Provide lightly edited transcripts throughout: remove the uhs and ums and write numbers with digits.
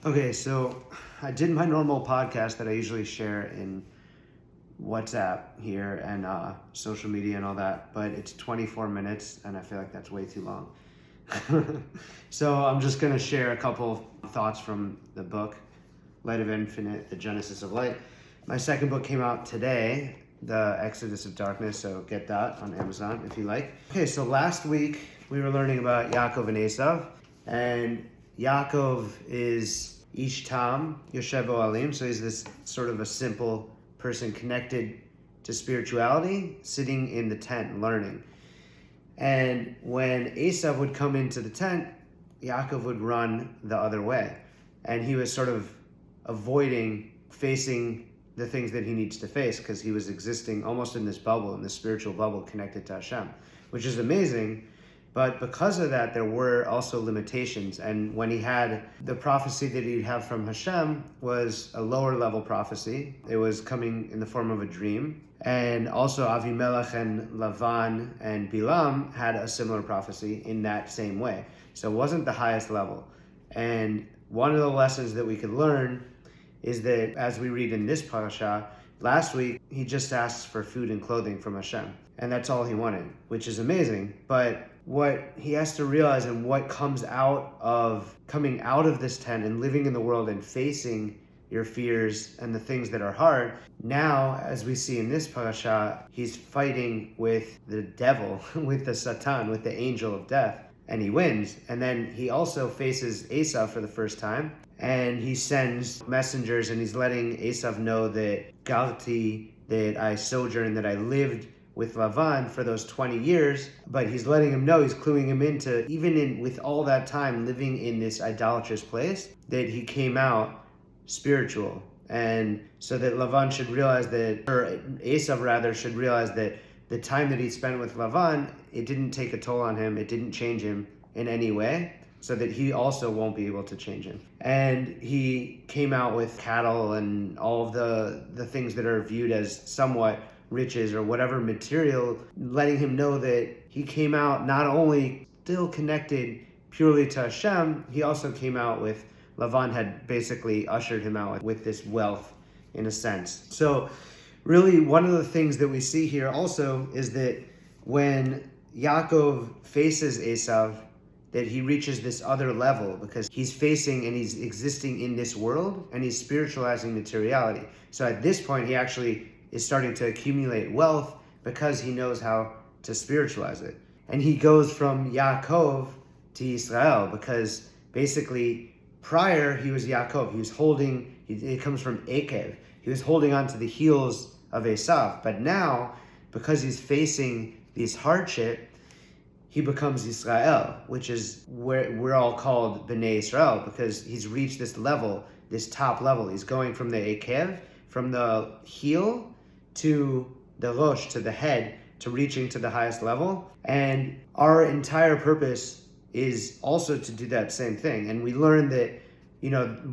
Okay, so I did my normal podcast that I usually share in WhatsApp here and social media and all that, but it's 24 minutes and I feel like that's way too long. So I'm just going to share a couple of thoughts from the book, Light of Infinite, The Genesis of Light. My second book came out today, The Exodus of Darkness, so get that on Amazon if you like. Okay, so last week we were learning about Yakov and Esav, and Yakov is Ish Tam, Yoshebo Alim, so he's this sort of a simple person connected to spirituality, sitting in the tent learning. And when Esav would come into the tent, Yakov would run the other way. And he was sort of avoiding facing the things that he needs to face because he was existing almost in this bubble, in this spiritual bubble connected to Hashem, which is amazing. But because of that, there were also limitations. And when he had the prophecy that he'd have from Hashem was a lower level prophecy. It was coming in the form of a dream. And also Avimelech and Lavan and Bilam had a similar prophecy in that same way. So it wasn't the highest level. And one of the lessons that we could learn is that, as we read in this parasha, last week, he just asked for food and clothing from Hashem. And that's all he wanted, which is amazing. But what he has to realize and what comes out of coming out of this tent and living in the world and facing your fears and the things that are hard, now, as we see in this parasha, he's fighting with the devil, with the Satan, with the angel of death, and he wins. And then he also faces Esav for the first time, and he sends messengers, and he's letting Esav know that Galti, that I sojourned, that I lived with Lavan for those 20 years, but he's letting him know, he's cluing him into, even in with all that time living in this idolatrous place, that he came out spiritual. And so that Lavan should realize that, or Esav rather, should realize that the time that he spent with Lavan, it didn't take a toll on him, it didn't change him in any way, so that he also won't be able to change him. And he came out with cattle and all of the things that are viewed as somewhat riches or whatever material, letting him know that he came out not only still connected purely to Hashem, he also came out with, Lavan had basically ushered him out with this wealth in a sense. So really one of the things that we see here also is that when Yakov faces Esav, that he reaches this other level because he's facing and he's existing in this world and he's spiritualizing materiality. So at this point, he actually is starting to accumulate wealth because he knows how to spiritualize it. And he goes from Yakov to Israel because basically prior he was Yakov. He was holding, it comes from Yakov. He was holding on to the heels of Esav. But now, because he's facing this hardship, he becomes Israel, which is where we're all called Bnei Israel, because he's reached this level, this top level. He's going from the Ekev, from the heel to the Rosh, to the head, to reaching to the highest level. And our entire purpose is also to do that same thing. And we learn that,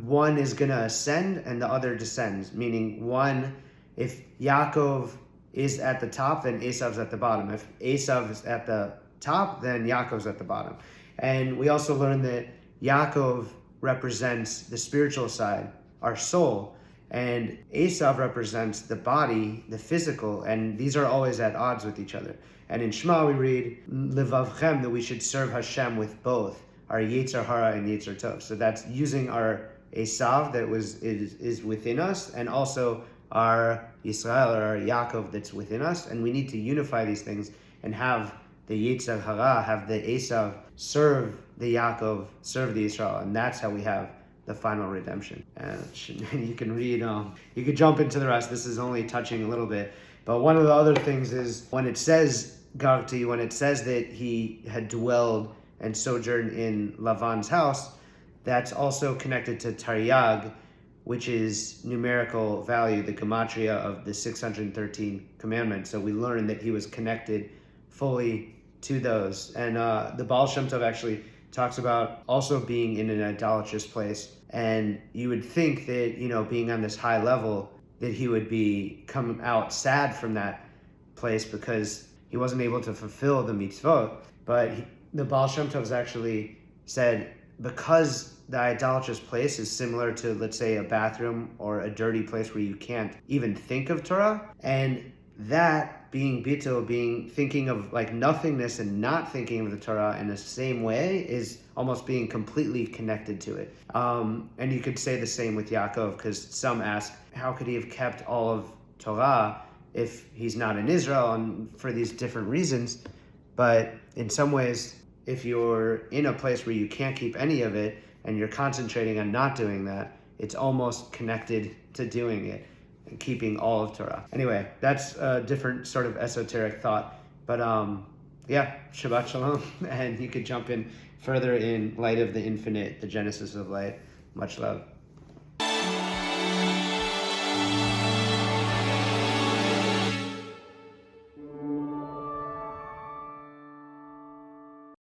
one is going to ascend and the other descends, meaning one, if Yaakov is at the top, then Esav's at the bottom. If Esav is at the top, then Yaakov's at the bottom. And we also learn that Yakov represents the spiritual side, our soul, and Esav represents the body, the physical, and these are always at odds with each other. And in Shema we read, Levavchem, that we should serve Hashem with both, our yetzer hara and yetzer tov. So that's using our Esav that is within us, and also our Yisrael, or our Yakov that's within us, and we need to unify these things and have the yetzer hara, have the Esav serve the Yakov, serve the Israel, and that's how we have the final redemption. And you can read, you could jump into the rest. This is only touching a little bit. But one of the other things is when it says Garti, when it says that he had dwelled and sojourned in Lavan's house, that's also connected to Taryag, which is numerical value, the gematria of the 613 commandments. So we learn that he was connected fully to those. And the Baal Shem Tov actually talks about also being in an idolatrous place. And you would think that, being on this high level, that he would be come out sad from that place because he wasn't able to fulfill the mitzvot. But the Baal Shem Tov actually said, because the idolatrous place is similar to, let's say, a bathroom or a dirty place where you can't even think of Torah. And that being bitul, being thinking of like nothingness and not thinking of the Torah in the same way, is almost being completely connected to it. And you could say the same with Yakov, because some ask, how could he have kept all of Torah if he's not in Israel, and for these different reasons? But in some ways, if you're in a place where you can't keep any of it and you're concentrating on not doing that, it's almost connected to doing it and keeping all of Torah. Anyway, that's a different sort of esoteric thought. But yeah, Shabbat Shalom. And you could jump in further in light of the infinite, the genesis of light. Much love.